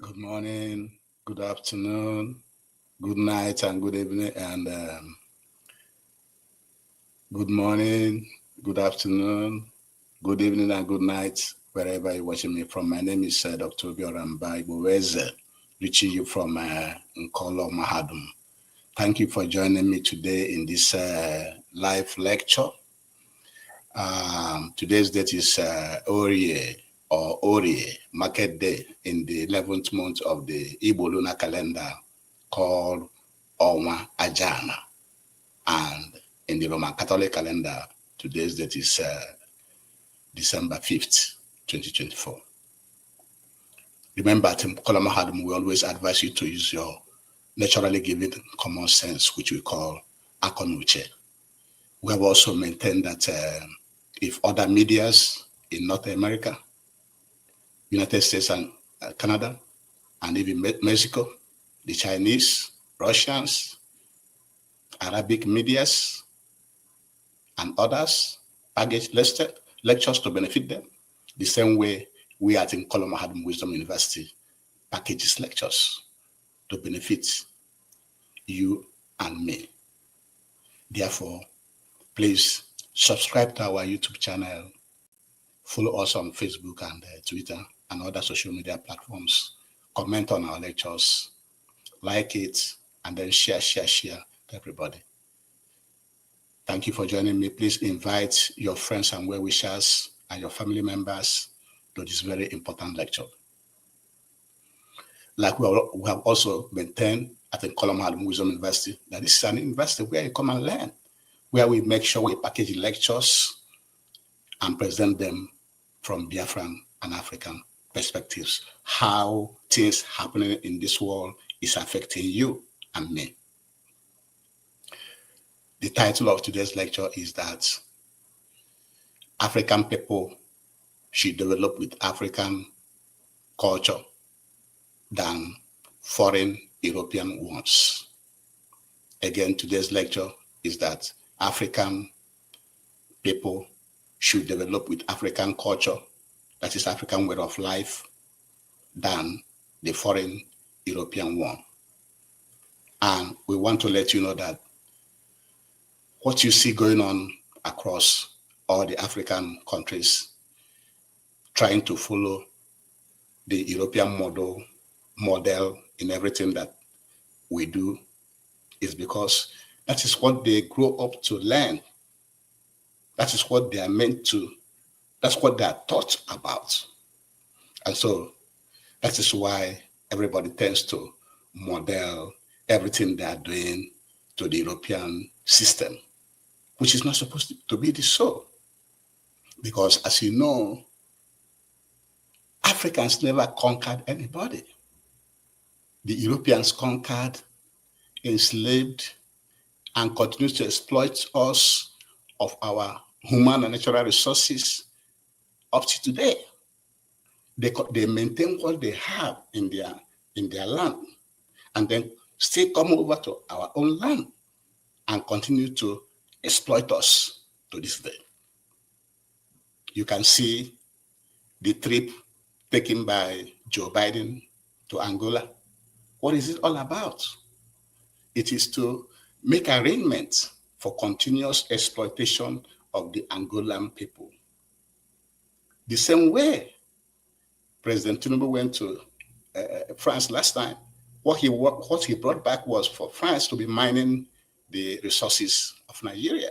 Good morning, good afternoon, good night, and good evening. And good morning, good afternoon, good evening, and good night, wherever you're watching me from. My name is Dr. Bioramba Igboweze, reaching you from Nkolo Mahadum. Thank you for joining me today in this live lecture. Today's date is Orie Market Day in the 11th month of the Igbo lunar calendar called Onwa Ajana. And in the Roman Catholic calendar, today's date is December 5th, 2024. Remember, at Nkola Mahadum, we always advise you to use your naturally given common sense, which we call Akonuche. We have also maintained that if other medias in North America, United States and Canada, and even Mexico, the Chinese, Russians, Arabic medias, and others package lectures to benefit them, the same way we at Nkola Mahadum Wisdom University packages lectures to benefit you and me. Therefore, please subscribe to our YouTube channel, follow us on Facebook and Twitter and other social media platforms, comment on our lectures, like it, and then share to everybody. Thank you for joining me. Please invite your friends and well-wishers and your family members to this very important lecture. Like we have also maintained at the Nkola Mahadum Wisdom University, that this is an university where you come and learn, where we make sure we package lectures and present them from Biafran and African perspectives, how things happening in this world is affecting you and me. The title of today's lecture is that African people should develop with African culture than foreign European ones. Again, today's lecture is that African people should develop with African culture, that is African way of life, than the foreign European one. And we want to let you know that what you see going on across all the African countries, trying to follow the European model in everything that we do, is because that is what they grow up to learn. That is what they are meant to, that's what they are taught about. And so that is why everybody tends to model everything they are doing to the European system, which is not supposed to be so. Because as you know, Africans never conquered anybody. The Europeans conquered, enslaved, and continue to exploit us of our human and natural resources up to today. They maintain what they have in their land, and then still come over to our own land and continue to exploit us to this day. You can see the trip taken by Joe Biden to Angola. What is it all about? It is to make arrangements for continuous exploitation of the Angolan people. The same way President Tinubu went to France last time, what he brought back was for France to be mining the resources of Nigeria.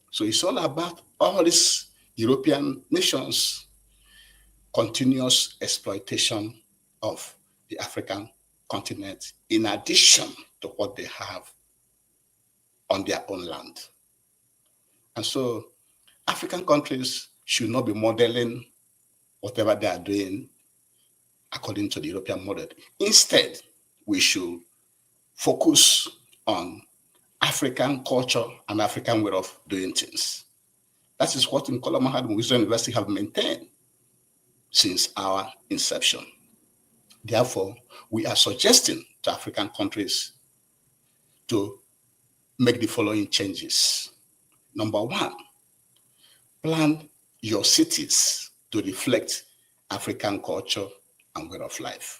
So it's all about all these European nations' continuous exploitation of the African continent, in addition to what they have on their own land. And so African countries should not be modeling whatever they are doing according to the European model. Instead, we should focus on African culture and African way of doing things. That is what Nkola Mahadum Wisdom University have maintained since our inception. Therefore, we are suggesting to African countries to make the following changes. Number one, plan your cities to reflect African culture and way of life.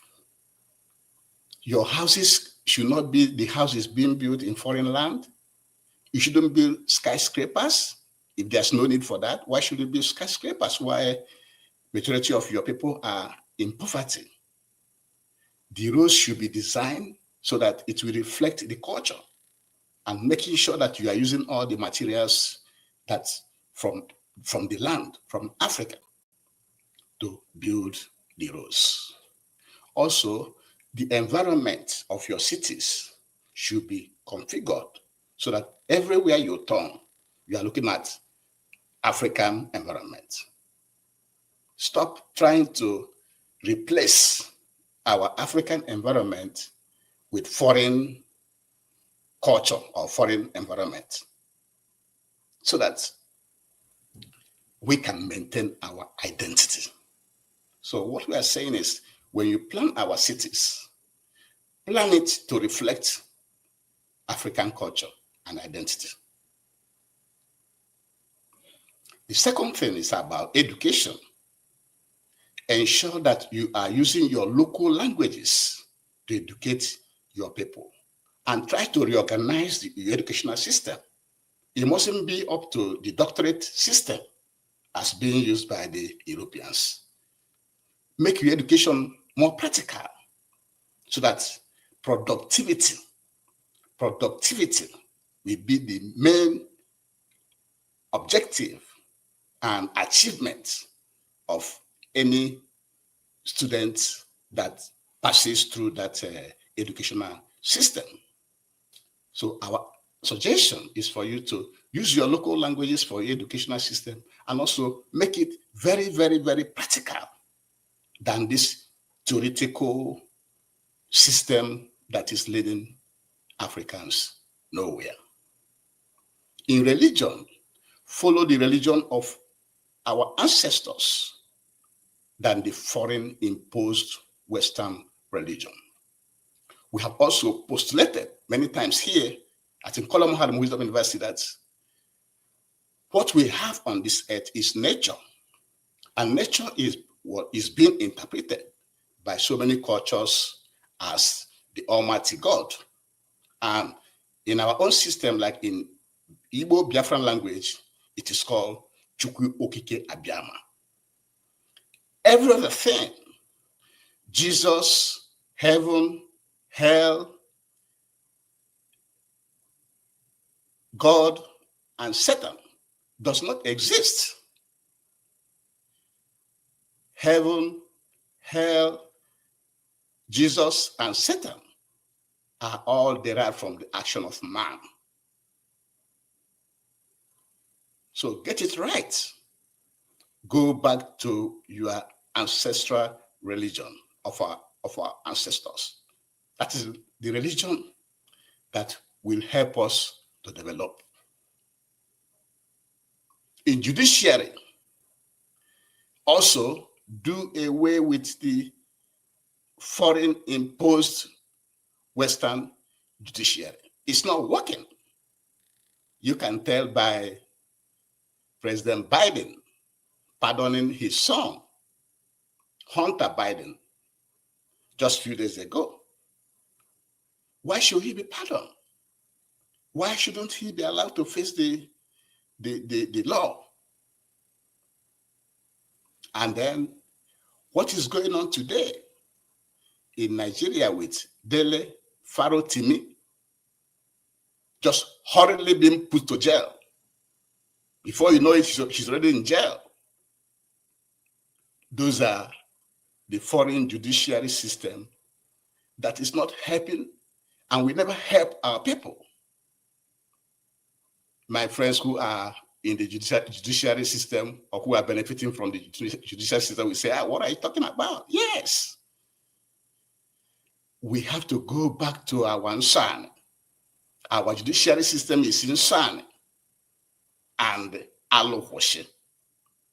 Your houses should not be the houses being built in foreign land. You shouldn't build skyscrapers. If there's no need for that, why should you build skyscrapers? Why majority of your people are in poverty? The roads should be designed so that it will reflect the culture, and making sure that you are using all the materials that's from the land, from Africa, to build the roads. Also, the environment of your cities should be configured so that everywhere you turn, you are looking at African environment. Stop trying to replace our African environment with foreign culture or foreign environment so that we can maintain our identity. So what we are saying is, when you plan our cities, plan it to reflect African culture and identity. The second thing is about education. Ensure that you are using your local languages to educate your people, and try to reorganize the educational system. It mustn't be up to the doctorate system as being used by the Europeans. Make your education more practical so that productivity will be the main objective and achievement of any student that passes through that educational system. So our suggestion is for you to use your local languages for your educational system, and also make it very, very, very practical than this theoretical system that is leading Africans nowhere. In religion, follow the religion of our ancestors than the foreign imposed Western religion. We have also postulated many times here at Nkola Mahadum Wisdom University that what we have on this earth is nature, and nature is what is being interpreted by so many cultures as the Almighty God. And in our own system, like in Igbo Biafran language, it is called Chukwu Okike Abiama. Every other thing, Jesus, heaven, hell, God, and Satan, does not exist. Heaven, hell, Jesus, and Satan are all derived from the action of man. So get it right. Go back to your ancestral religion of our ancestors. That is the religion that will help us to develop. In judiciary, also do away with the foreign imposed Western judiciary. It's not working. You can tell by President Biden pardoning his son, Hunter Biden, just a few days ago. Why should he be pardoned? Why shouldn't he be allowed to face the law? And then what is going on today in Nigeria with Dele Farotimi just hurriedly being put to jail? Before you know it, she's already in jail. Those are the foreign judiciary system that is not helping, and we never help our people. My friends who are in the judiciary system or who are benefiting from the judiciary system will say, what are you talking about? Yes. We have to go back to our Nsan. Our judiciary system is Nsan and Alohoshi.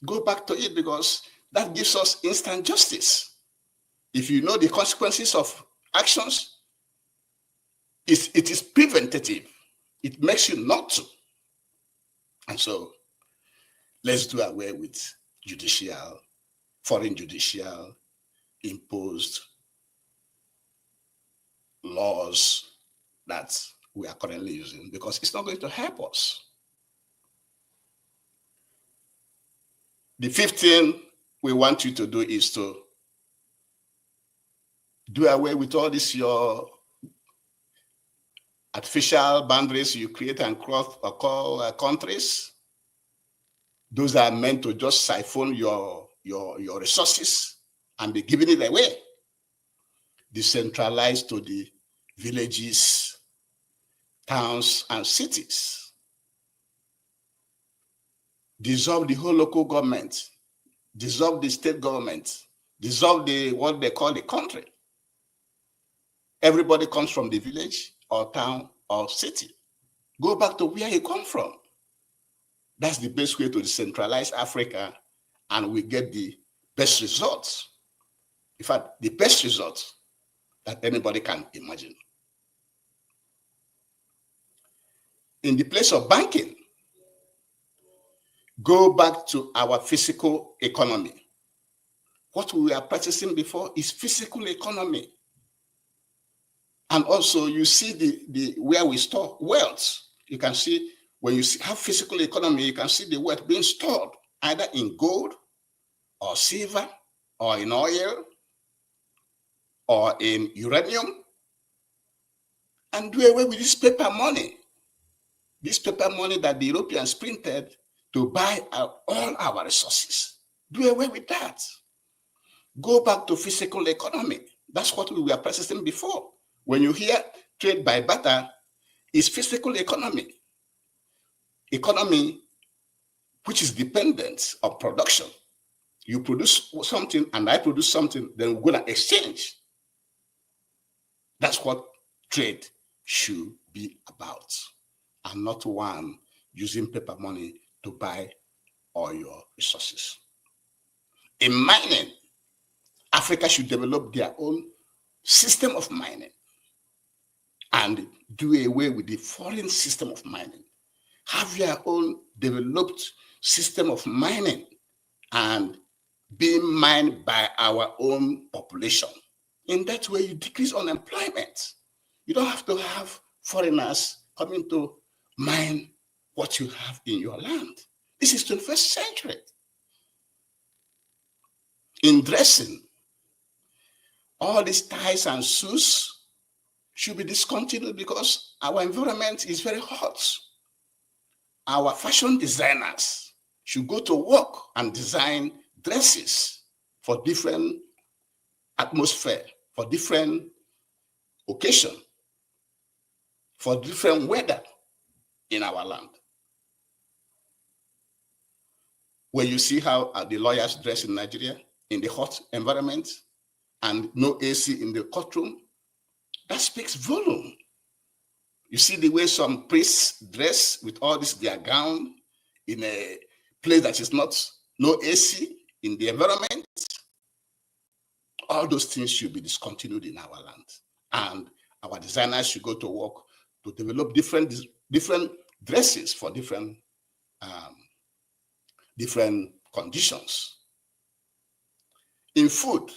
Go back to it, because that gives us instant justice. If you know the consequences of actions, it is preventative. It makes you not to. And so let's do away with foreign judicial imposed laws that we are currently using, because it's not going to help us. The fifth thing we want you to do is to do away with all this your artificial boundaries you create and cross or call countries. Those are meant to just siphon your resources and be giving it away. Decentralized to the villages, towns, and cities. Dissolve the whole local government. Dissolve the state government. Dissolve what they call the country. Everybody comes from the village or town or city. Go back to where you come from. That's the best way to decentralize Africa, and we get the best results. In fact, the best results that anybody can imagine. In the place of banking, go back to our physical economy. What we were practicing before is physical economy. And also you see the where we store wealth. You can see when you have physical economy, you can see the wealth being stored either in gold or silver or in oil or in uranium. And do away with this paper money. This paper money that the Europeans printed to buy all our resources. Do away with that. Go back to physical economy. That's what we were practicing before. When you hear trade by barter, it's physical economy. Economy which is dependent on production. You produce something and I produce something, then we're going to exchange. That's what trade should be about, and not one using paper money to buy all your resources. In mining, Africa should develop their own system of mining and do away with the foreign system of mining. Have your own developed system of mining and being mined by our own population. In that way, you decrease unemployment. You don't have to have foreigners coming to mine what you have in your land. This is 21st century. In dressing, all these ties and shoes should be discontinued because our environment is very hot. Our fashion designers should go to work and design dresses for different atmosphere, for different occasion, for different weather in our land. When you see how the lawyers dress in Nigeria, in the hot environment, and no AC in the courtroom, that speaks volume. You see the way some priests dress with all this, their gown, in a place that is no AC in the environment. All those things should be discontinued in our land. And our designers should go to work to develop different dresses for different conditions. In food,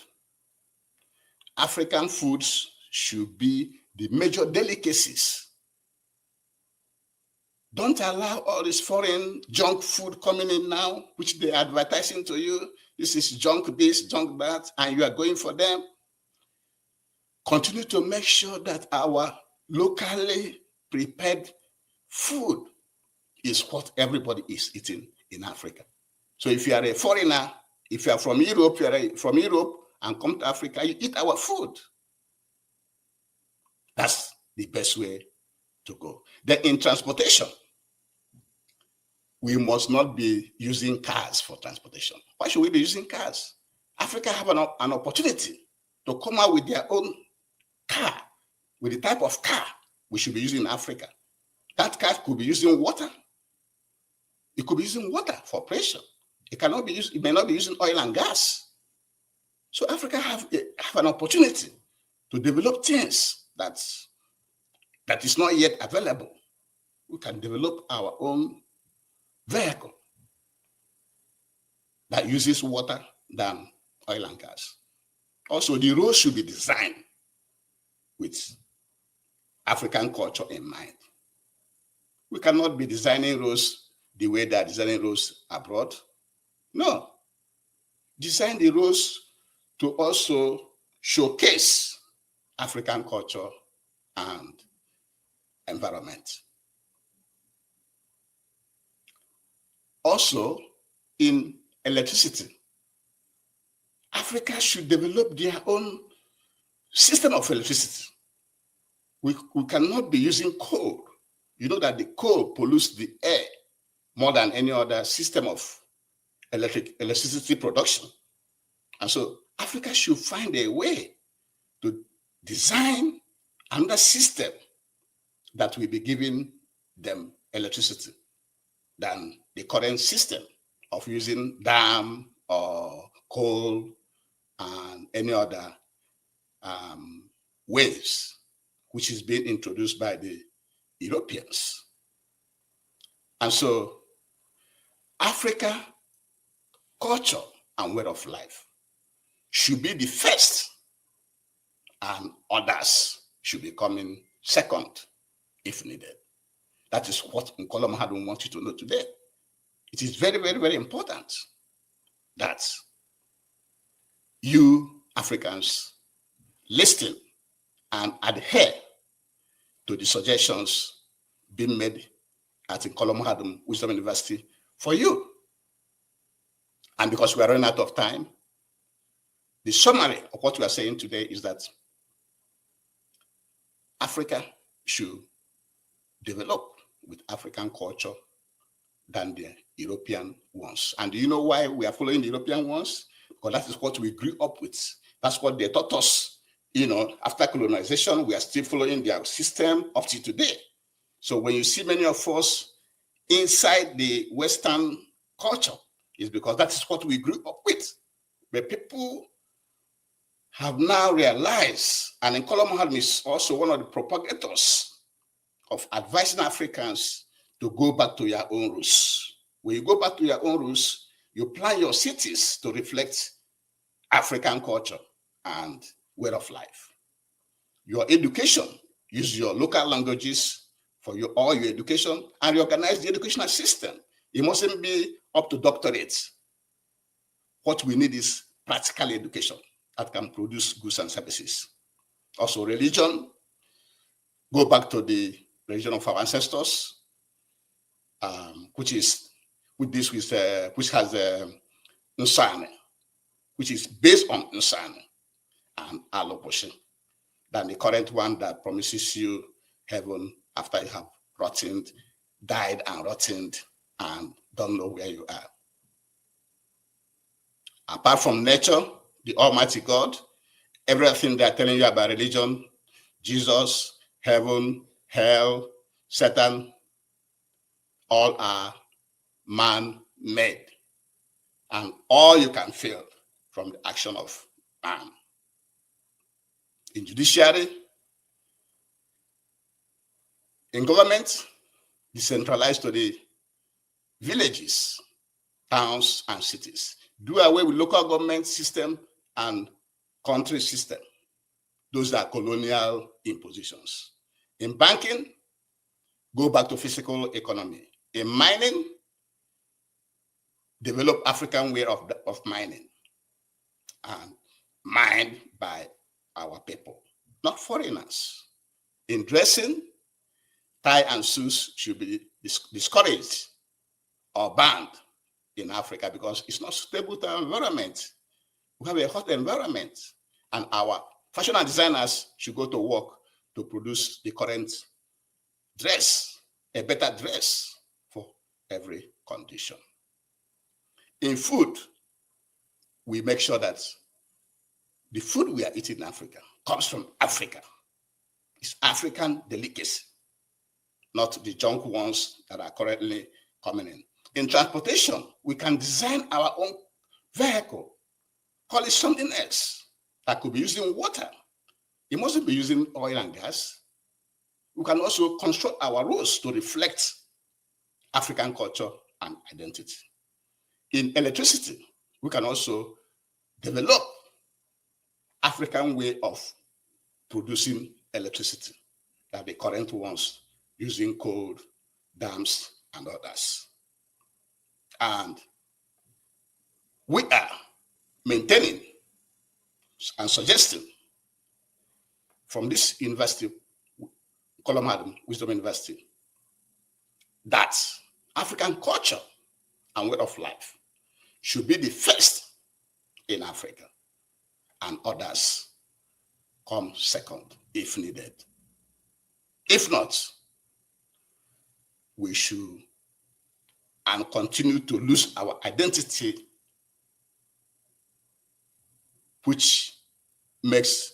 African foods should be the major delicacies. Don't allow all this foreign junk food coming in now, which they are advertising to you. This is junk this, junk that, and you are going for them. Continue to make sure that our locally prepared food is what everybody is eating in Africa. So if you are a foreigner, if you are from Europe, and come to Africa, you eat our food. That's the best way to go. Then in transportation, we must not be using cars for transportation. Why should we be using cars? Africa have an opportunity to come out with their own car, with the type of car we should be using in Africa. That car could be using water. It could be using water for operation. It may not be using oil and gas. So Africa have an opportunity to develop things that is not yet available. We can develop our own vehicle that uses water than oil and gas. Also, the roads should be designed with African culture in mind. We cannot be designing roads the way they are designing roads abroad. No. Design the roads to also showcase African culture and environment. Also, in electricity, Africa should develop their own system of electricity. We cannot be using coal. You know that the coal pollutes the air more than any other system of electricity production. And so Africa should find a way to design another system that will be giving them electricity than the current system of using dam or coal and any other ways, which is being introduced by the Europeans. And so Africa culture and way of life should be the first, and others should be coming second if needed. That is what Nkola Mahadum wants you to know today. It is very, very, very important that you Africans listen and adhere to the suggestions being made at Nkola Mahadum Wisdom University for you. And because we are running out of time, the summary of what we are saying today is that Africa should develop with African culture than the European ones. And do you know why we are following the European ones? Because that is what we grew up with. That's what they taught us. After colonization, we are still following their system up to today. So when you see many of us inside the Western culture, it's because that is what we grew up with. But people have now realized, and Nkola Mahadum is also one of the propagators of advising Africans to go back to your own roots. When you go back to your own roots, you plan your cities to reflect African culture and way of life. Your education, use your local languages for all your education, and reorganize the educational system. It mustn't be up to doctorate. What we need is practical education that can produce goods and services. Also, religion, go back to the religion of our ancestors, which has Nsane, which is based on Nsane and Aloposhi, than the current one that promises you heaven after you have died and rotted, and don't know where you are. Apart from nature, the Almighty God, everything they're telling you about religion, Jesus, heaven, hell, Satan, all are man-made. And all you can feel from the action of man. In judiciary, in government, decentralized to the villages, towns, and cities. Do away with local government system and country system. Those are colonial impositions. In banking, go back to physical economy. In mining, develop African way of mining and mined by our people, not foreigners. In dressing, tie and shoes should be discouraged or banned in Africa because it's not suitable to our environment. We have a hot environment, and our fashion and designers should go to work to produce the current dress, a better dress for every condition. In food, we make sure that the food we are eating in Africa comes from Africa. It's African delicacy, not the junk ones that are currently coming in. In transportation, we can design our own vehicle, call it something else that could be using water. It mustn't be using oil and gas. We can also construct our roads to reflect African culture and identity. In electricity, we can also develop African way of producing electricity than the current ones using coal, dams, and others. And we are maintaining and suggesting from this university, Colomado Wisdom University, that African culture and way of life should be the first in Africa, and others come second if needed. If not, we should and continue to lose our identity, which makes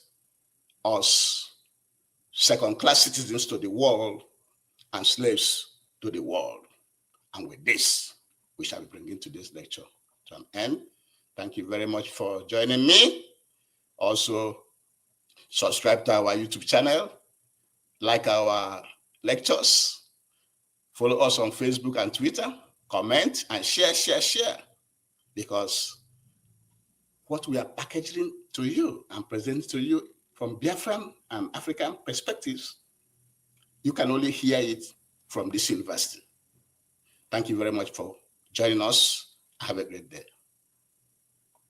us second-class citizens to the world and slaves to the world. And with this, we shall be bringing today's lecture to an end. Thank you very much for joining me. Also, subscribe to our YouTube channel, like our lectures, follow us on Facebook and Twitter, comment and share, because what we are packaging to you and presenting to you from Biafran and African perspectives, you can only hear it from this university. Thank you very much for joining us. Have a great day.